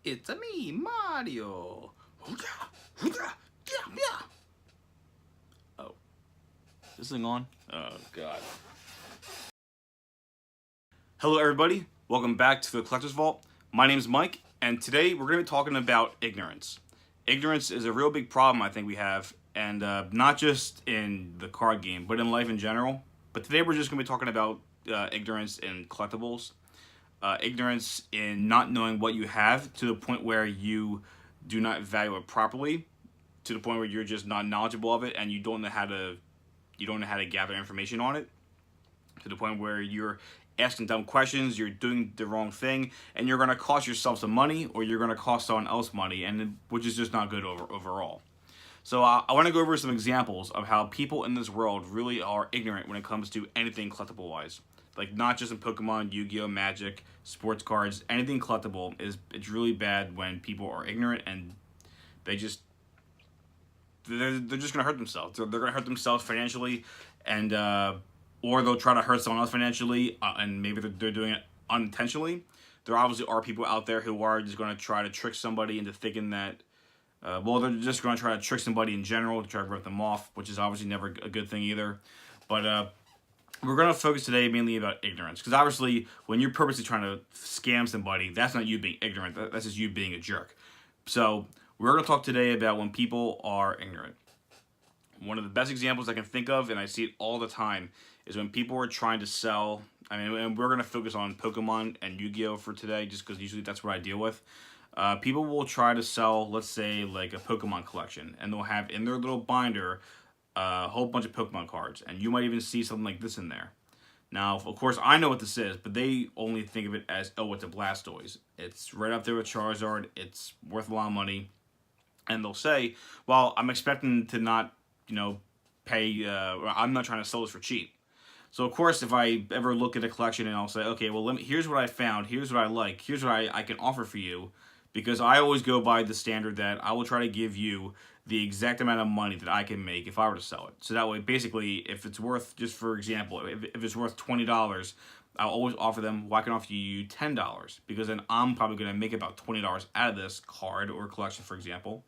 It's a me, Mario. Yeah, yeah. Oh, is this thing on? Oh, God. Hello, everybody. Welcome back to the Collector's Vault. My name is Mike, and today we're going to be talking about ignorance. Ignorance is a real big problem I think we have, and not just in the card game, but in life in general. But today we're just going to be talking about ignorance in collectibles. Ignorance in not knowing what you have to the point where you do not value it properly, to the point where you're just not knowledgeable of it and you don't know how to gather information on it, to the point where you're asking dumb questions, you're doing the wrong thing, and you're going to cost yourself some money or you're going to cost someone else money, and which is just not good overall. So I want to go over some examples of how people in this world really are ignorant when it comes to anything collectible wise. Like not just in Pokemon, Yu-Gi-Oh, Magic, sports cards, anything collectible it's really bad when people are ignorant and they just they're just gonna hurt themselves. They're gonna hurt themselves financially, and or they'll try to hurt someone else financially, and maybe they're doing it unintentionally. There obviously are people out there who are just gonna try to trick somebody into thinking that. Well, they're just going to try to trick somebody in general to try to rip them off, which is obviously never a good thing either. But we're going to focus today mainly about ignorance, because obviously when you're purposely trying to scam somebody, that's not you being ignorant. That's just you being a jerk. So we're going to talk today about when people are ignorant. One of the best examples I can think of, and I see it all the time, is when people are trying to sell. I mean, and we're going to focus on Pokemon and Yu-Gi-Oh for today, just because usually that's what I deal with. People will try to sell, let's say, like a Pokemon collection, and they'll have in their little binder a whole bunch of Pokemon cards, and you might even see something like this in there. Now, of course, I know what this is, but they only think of it as, oh, it's a Blastoise. It's right up there with Charizard. It's worth a lot of money, and they'll say, well, I'm expecting to not, pay. I'm not trying to sell this for cheap. So, of course, if I ever look at a collection and I'll say, okay, well, here's what I found, here's what I like, here's what I can offer for you, because I always go by the standard that I will try to give you the exact amount of money that I can make if I were to sell it. So that way, basically, if it's worth, just for example, if it's worth $20, I'll always offer them, well, I can offer you $10, because then I'm probably going to make about $20 out of this card or collection, for example,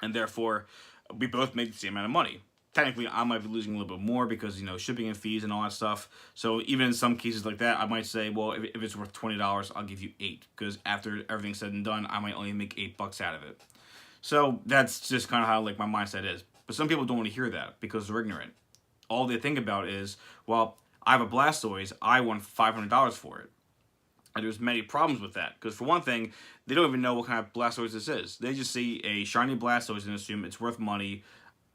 and therefore, we both make the same amount of money. Technically, I might be losing a little bit more because, shipping and fees and all that stuff. So even in some cases like that, I might say, well, if it's worth $20, I'll give you $8. Because after everything's said and done, I might only make $8 out of it. So that's just kind of how, my mindset is. But some people don't want to hear that because they're ignorant. All they think about is, well, I have a Blastoise, I want $500 for it. And there's many problems with that. Because for one thing, they don't even know what kind of Blastoise this is. They just see a shiny Blastoise and assume it's worth money.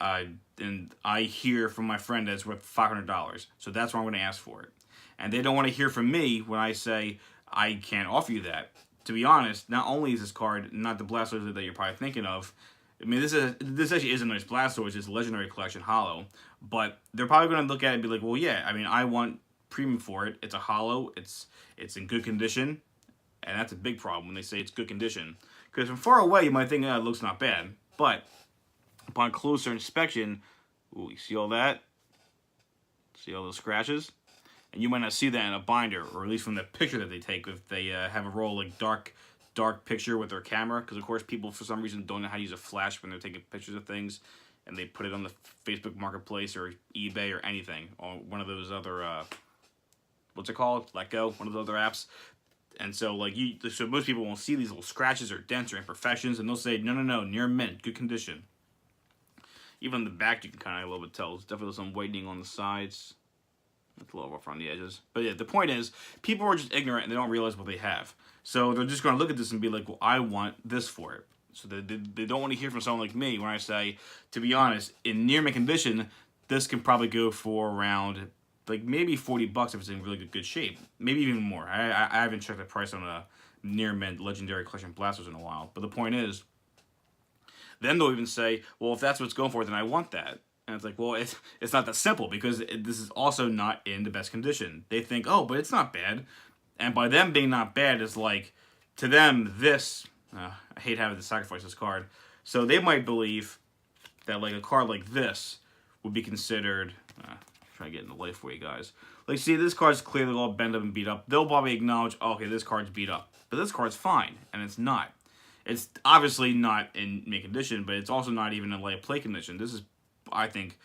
And I hear from my friend that it's worth $500, so that's why I'm going to ask for it. And they don't want to hear from me when I say I can't offer you that. To be honest, not only is this card not the Blastoise that you're probably thinking of. I mean, this actually is a nice Blastoise. It's a Legendary Collection Holo, but they're probably going to look at it and be like, well, yeah, I mean, I want premium for it. It's a Holo. It's in good condition, and that's a big problem when they say it's good condition. Because from far away, you might think, it looks not bad, but upon closer inspection, ooh, you see all that? See all those scratches? And you might not see that in a binder, or at least from the picture that they take if they have a roll dark picture with their camera. Because of course, people for some reason don't know how to use a flash when they're taking pictures of things, and they put it on the Facebook Marketplace or eBay or anything, or one of those other what's it called? Let Go, one of those other apps. And so so most people won't see these little scratches or dents or imperfections, and they'll say, no, near mint, good condition. Even on the back, you can kind of a little bit tell. There's definitely some whitening on the sides. It's a little rough on the edges. But yeah, the point is, people are just ignorant and they don't realize what they have. So they're just going to look at this and be like, well, I want this for it. So they don't want to hear from someone like me when I say, to be honest, in near mint condition, this can probably go for around, maybe $40 if it's in really good shape. Maybe even more. I haven't checked the price on a near mint Legendary Collection Blasters in a while. But the point is, then they'll even say, well, if that's what it's going for, then I want that. And it's like, well, it's not that simple, because this is also not in the best condition. They think, oh, but it's not bad. And by them being not bad is to them, this, I hate having to sacrifice this card. So they might believe that a card like this would be considered, try to get into life for you guys. See, this card's clearly all bent up and beat up. They'll probably acknowledge, oh, okay, this card's beat up. But this card's fine, and it's not. It's obviously not in mint condition, but it's also not even in light play condition. This is, I think,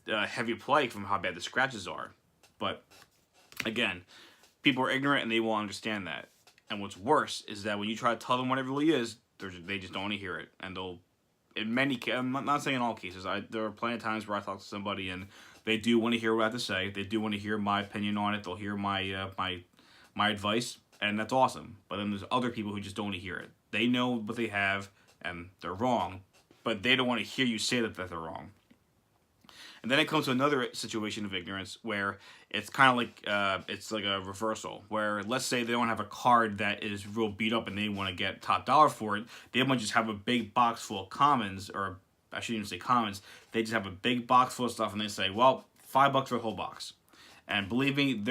heavy play from how bad the scratches are. But again, people are ignorant and they won't understand that. And what's worse is that when you try to tell them what it really is, they just don't want to hear it. And they'll, in many cases, I'm not saying in all cases, there are plenty of times where I talk to somebody and they do want to hear what I have to say. They do want to hear my opinion on it. They'll hear my my advice, and that's awesome. But then there's other people who just don't want to hear it. They know what they have, and they're wrong, but they don't want to hear you say that they're wrong. And then it comes to another situation of ignorance where it's kind of like it's like a reversal. Where let's say they don't have a card that is real beat up and they want to get top dollar for it. They might just have a big box full of commons, or I shouldn't even say commons. They just have a big box full of stuff and they say, well, $5 for the whole box. And believe me,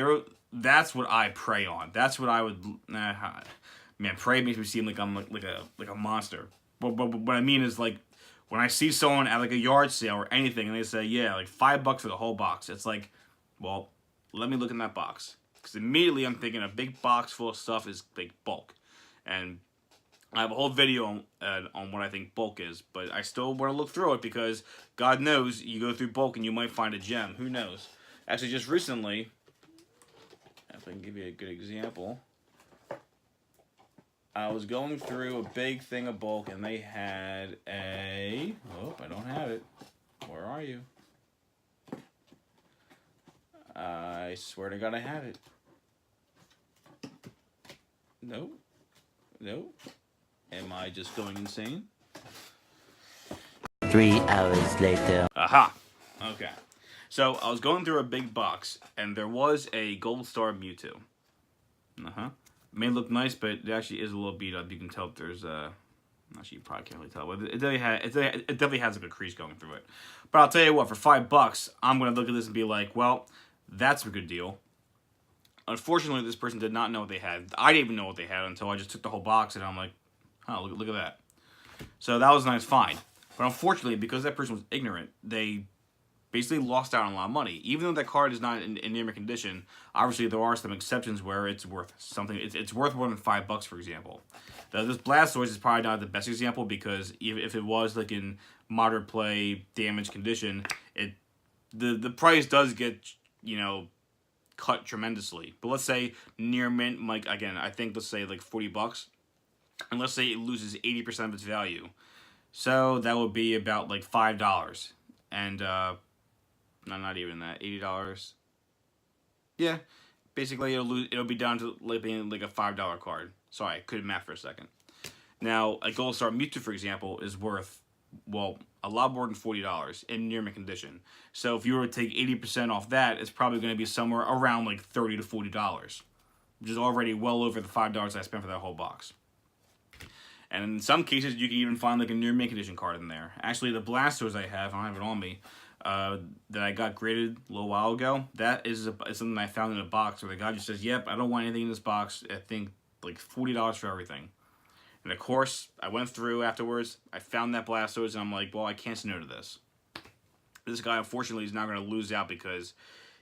that's what I prey on. That's what I would. Man, prey makes me seem like I'm like a monster. But what I mean is, like, when I see someone at like a yard sale or anything and they say, yeah, like $5 for the whole box, it's like, well, let me look in that box. Because immediately I'm thinking a big box full of stuff is like bulk. And I have a whole video on what I think bulk is, but I still want to look through it because God knows you go through bulk and you might find a gem. Who knows? Actually, just recently, if I can give you a good example, I was going through a big thing of bulk, and they had a... Oh, I don't have it. Where are you? I swear to God I have it. Nope. Nope. Am I just going insane? 3 hours later. Aha! Okay. So, I was going through a big box, and there was a Gold Star Mewtwo. Uh-huh. May look nice, but it actually is a little beat up. You can tell if there's actually you probably can't really tell, but it definitely has like a crease going through it. But I'll tell you what, for $5, I'm gonna look at this and be like, well, that's a good deal. Unfortunately, this person did not know what they had. I didn't even know what they had until I just took the whole box and I'm like, oh, look at that. So that was a nice find. But unfortunately, because that person was ignorant, they basically lost out on a lot of money. Even though that card is not in near mint condition, obviously there are some exceptions where it's worth something. It's worth more than $5, for example. This Blastoise is probably not the best example because if it was like in moderate play, damage condition, the price does get, you know, cut tremendously. But let's say near mint, like again, I think let's say like $40, and let's say it loses 80% of its value. So that would be about like $5, and no, not even that, $80. Yeah, basically it'll be down to like being like a $5 card. Sorry, I couldn't math for a second. Now a Gold Star Mewtwo, for example, is worth, well, a lot more than $40 in near mint condition. So if you were to take 80% off that, it's probably going to be somewhere around like $30 to $40, which is already well over the $5 I spent for that whole box. And in some cases, you can even find like a near mint condition card in there. Actually, the Blastoise I don't have it on me, that I got graded a little while ago, that is something I found in a box where the guy just says, yep, I don't want anything in this box. I think like $40 for everything. And of course, I went through afterwards, I found that Blastoise, and I'm like, well, I can't say no to this. This guy, unfortunately, is now going to lose out because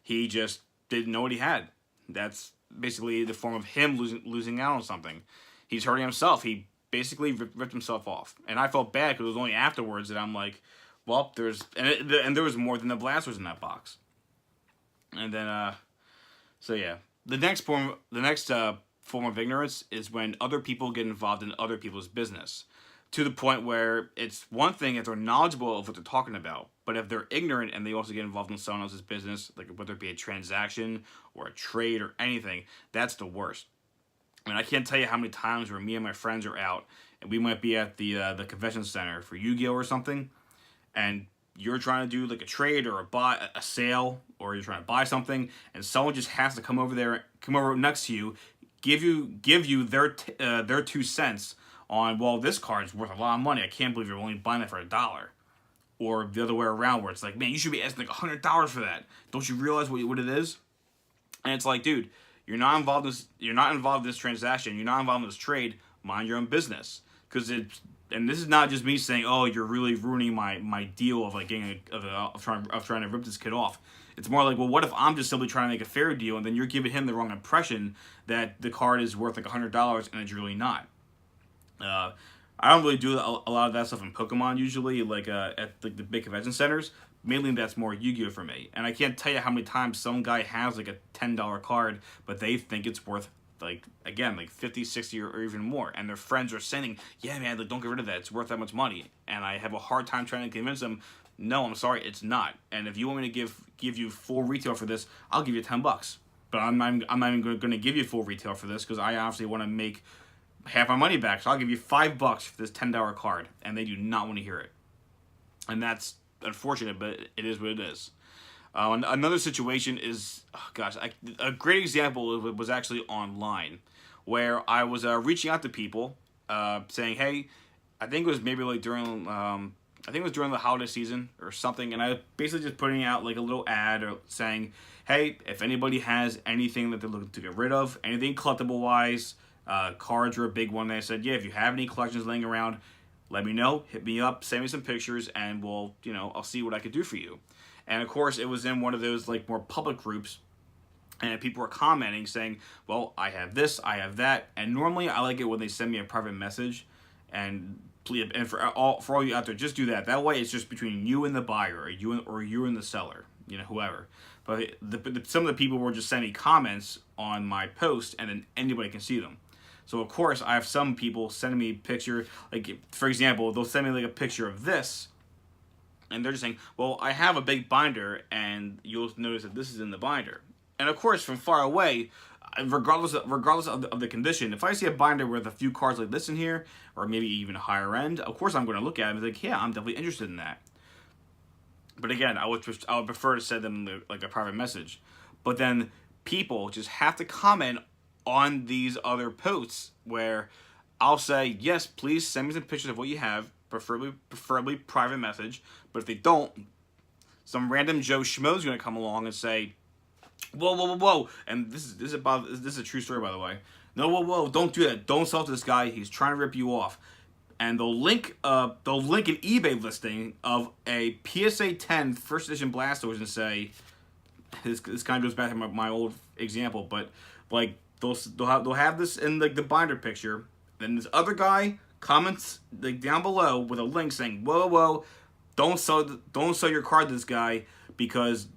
he just didn't know what he had. That's basically the form of him losing out on something. He's hurting himself. He basically ripped himself off. And I felt bad because it was only afterwards that I'm like, well, there was more than the Blastoise in that box. And then, so yeah. The next form of ignorance is when other people get involved in other people's business, to the point where it's one thing if they're knowledgeable of what they're talking about, but if they're ignorant and they also get involved in someone else's business, like whether it be a transaction or a trade or anything, that's the worst. I mean, I can't tell you how many times where me and my friends are out and we might be at the convention center for Yu-Gi-Oh or something, and you're trying to do like a trade or a sale, or you're trying to buy something, and someone just has to come over next to you, give you their 2 cents on, well, this card's worth a lot of money. I can't believe you're only buying it for $1. Or the other way around, where it's like, man, you should be asking like $100 for that. Don't you realize what it is? And it's like, dude, you're not involved in this transaction. You're not involved in this trade. Mind your own business. And this is not just me saying, oh, you're really ruining my deal of like getting of trying to rip this kid off. It's more like, well, what if I'm just simply trying to make a fair deal, and then you're giving him the wrong impression that the card is worth like $100 and it's really not. Uh, I don't really do a lot of that stuff in Pokemon usually, like at like the big convention centers. Mainly that's more Yu-Gi-Oh for me, and I can't tell you how many times some guy has like a $10 card, but they think it's worth like again like 50, 60, or even more, and their friends are saying, "Yeah, man, like don't get rid of that. It's worth that much money." And I have a hard time trying to convince them, "No, I'm sorry, it's not. And if you want me to give you full retail for this, I'll give you $10. But I'm not even going to give you full retail for this because I obviously want to make half my money back. So I'll give you $5 for this $10 card," and they do not want to hear it. And that's unfortunate, but it is what it is. Another situation is, oh gosh, a great example was actually online, where I was reaching out to people, saying, "Hey, I think it was maybe like during, I think it was during the holiday season or something," and I basically just putting out like a little ad or saying, "Hey, if anybody has anything that they're looking to get rid of, anything collectible wise, cards are a big one." And I said, "Yeah, if you have any collections laying around, let me know, hit me up, send me some pictures, and I'll see what I could do for you." And of course, it was in one of those like more public groups, and people were commenting saying, "Well, I have this, I have that." And normally, I like it when they send me a private message, and please, and for all you out there, just do that. That way, it's just between you and the buyer, or you and the seller, whoever. But some of the people were just sending comments on my post, and then anybody can see them. So of course, I have some people sending me a picture, like for example, they'll send me like a picture of this, and they're just saying, "Well, I have a big binder, and you'll notice that this is in the binder." And of course, from far away, regardless of the condition, if I see a binder with a few cards like this in here, or maybe even a higher end, of course I'm going to look at it and be like, "Yeah, I'm definitely interested in that." But again, I would prefer to send them like a private message. But then people just have to comment on these other posts where I'll say, "Yes, please send me some pictures of what you have, preferably private message." But if they don't, some random Joe Schmo is going to come along and say, "Whoa, whoa, whoa, whoa!" And this is a true story, by the way. "No, whoa, whoa! Don't do that. Don't sell to this guy. He's trying to rip you off." And they'll link an eBay listing of a PSA 10 first edition Blastoise and say, this kind of goes back to my old example, but like they'll have this in like the binder picture. Then this other guy comments like down below with a link saying, "Whoa, whoa, don't sell your card to this guy because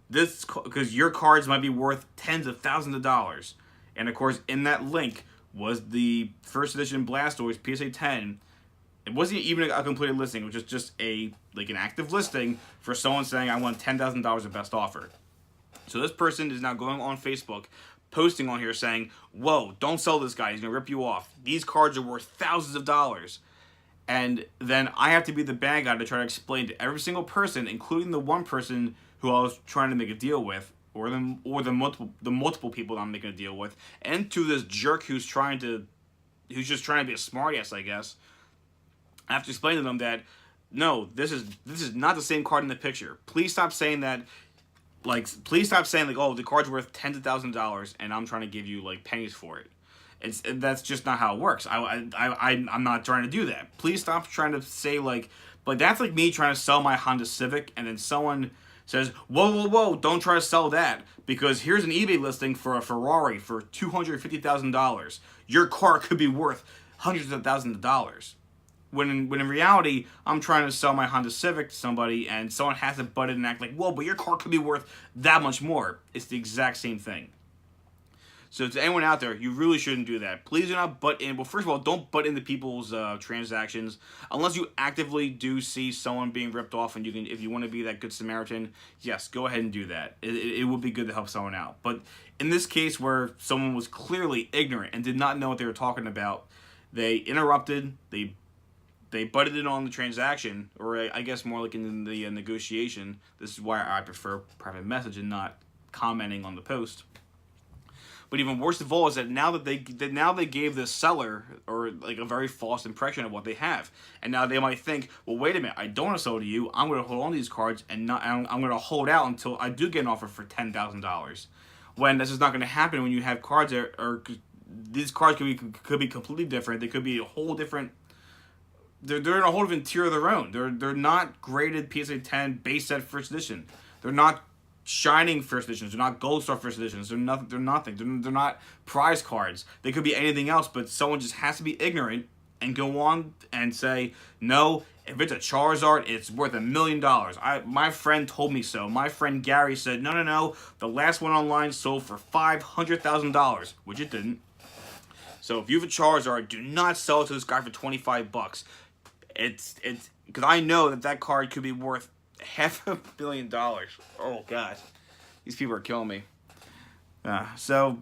your cards might be worth tens of thousands of dollars." And of course, in that link was the first edition Blastoise PSA 10. It wasn't even a completed listing. It was just an active listing for someone saying, "I want $10,000 of best offer." So this person is now going on Facebook, posting on here saying, "Whoa, don't sell this guy. He's going to rip you off. These cards are worth thousands of dollars." And then I have to be the bad guy to try to explain to every single person, including the one person who I was trying to make a deal with, or the multiple people that I'm making a deal with, and to this jerk who's just trying to be a smartass, I guess. I have to explain to them that no, this is not the same card in the picture. Please stop saying that. Please stop saying "Oh, the card's worth tens of thousands of dollars," and I'm trying to give you like pennies for it. That's just not how it works. I'm not trying to do that. Please stop trying to say like that's like me trying to sell my Honda Civic, and then someone says, "Whoa, whoa, whoa! Don't try to sell that because here's an eBay listing for a Ferrari for $250,000. Your car could be worth hundreds of thousands of dollars." When in reality, I'm trying to sell my Honda Civic to somebody, and someone has to butt in and act like, "Whoa, but your car could be worth that much more." It's the exact same thing. So to anyone out there, you really shouldn't do that. Please do not butt in. Well, first of all, don't butt into people's transactions unless you actively do see someone being ripped off, and if you want to be that good Samaritan, yes, go ahead and do that. It would be good to help someone out. But in this case, where someone was clearly ignorant and did not know what they were talking about, they interrupted. They butted in on the transaction, or I guess more like in the negotiation. This is why I prefer private message and not commenting on the post. But even worse of all is that now they gave the seller or like a very false impression of what they have, and now they might think, "Well, wait a minute, I don't want to sell to you. I'm going to hold on to these cards and I'm going to hold out until I do get an offer for $10,000." When this is not going to happen when you have cards these cards could be completely different. They could be a whole different. They're in a whole different tier of their own. They're not graded PSA 10 base set first edition. They're not shining first editions. They're not gold star first editions. They're nothing. They're not prize cards. They could be anything else, but someone just has to be ignorant and go on and say, no, if it's a Charizard, it's worth $1 million. My friend told me so. My friend Gary said, no, the last one online sold for $500,000, which it didn't. So if you have a Charizard, do not sell it to this guy for $25. It's because I know that card could be worth $500 million. Oh god, these people are killing me. So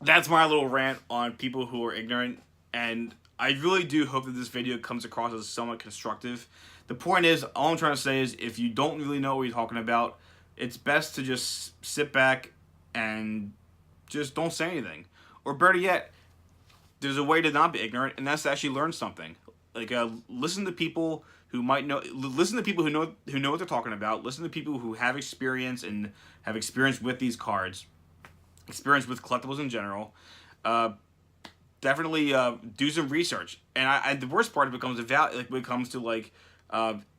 that's my little rant on people who are ignorant, and I really do hope that this video comes across as somewhat constructive. The point is, all I'm trying to say is, if you don't really know what you're talking about, it's best to just sit back and just don't say anything. Or better yet, there's a way to not be ignorant, and that's to actually learn something. Like, listen to people who might know. Listen to people who know what they're talking about. Listen to people who have experience and have experience with these cards, experience with collectibles in general. Definitely do some research. And the worst part becomes when it comes to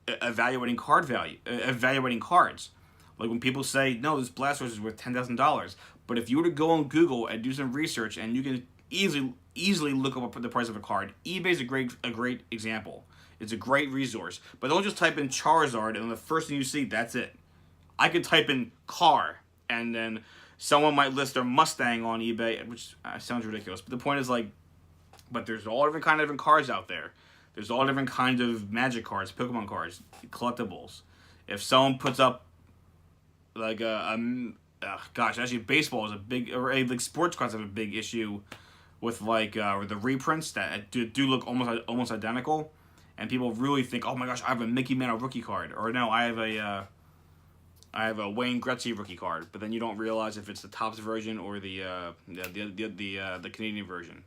evaluating card value, evaluating cards. Like when people say, no, this Blastoise is worth $10,000, but if you were to go on Google and do some research, and you can easily look up the price of a card. eBay is a great example. It's a great resource. But don't just type in Charizard and the first thing you see, that's it. I could type in car, and then someone might list their Mustang on eBay, which sounds ridiculous. But the point is, but there's all different cards out there. There's all different kinds of Magic cards, Pokemon cards, collectibles. If someone puts up actually baseball is a big, or sports cards have a big issue with the reprints that do look almost identical, and people really think, oh my gosh, I have a Mickey Mantle rookie card, or no, I have a Wayne Gretzky rookie card, but then you don't realize if it's the Topps version or the Canadian version.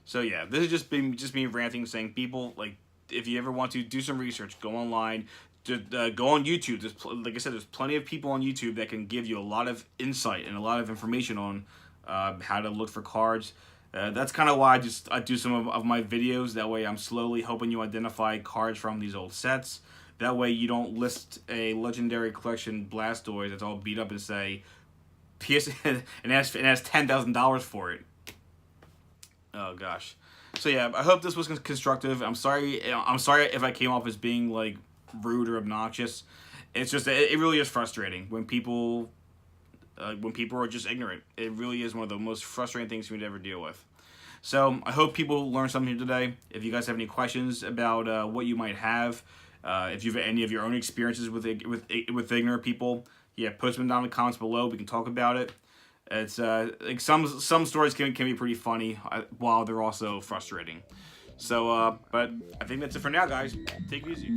So yeah, this is just me ranting, saying, people, if you ever want to do some research, go online. Just go on YouTube. Like I said, there's plenty of people on YouTube that can give you a lot of insight and a lot of information on how to look for cards. That's kind of why I do some of my videos. That way I'm slowly helping you identify cards from these old sets. That way you don't list a Legendary Collection Blastoise that's all beat up and say, PS and ask $10,000 for it. Oh gosh. So yeah, I hope this was constructive. I'm sorry if I came off as being rude or obnoxious. It's just it really is frustrating when people are just ignorant. It really is one of the most frustrating things we would ever deal with. So I hope people learned something here today. If you guys have any questions about what you might have, if you have any of your own experiences with ignorant people, yeah, post them down in the comments below. We can talk about it. It's some stories can be pretty funny while they're also frustrating. So, but I think that's it for now, guys. Take it easy.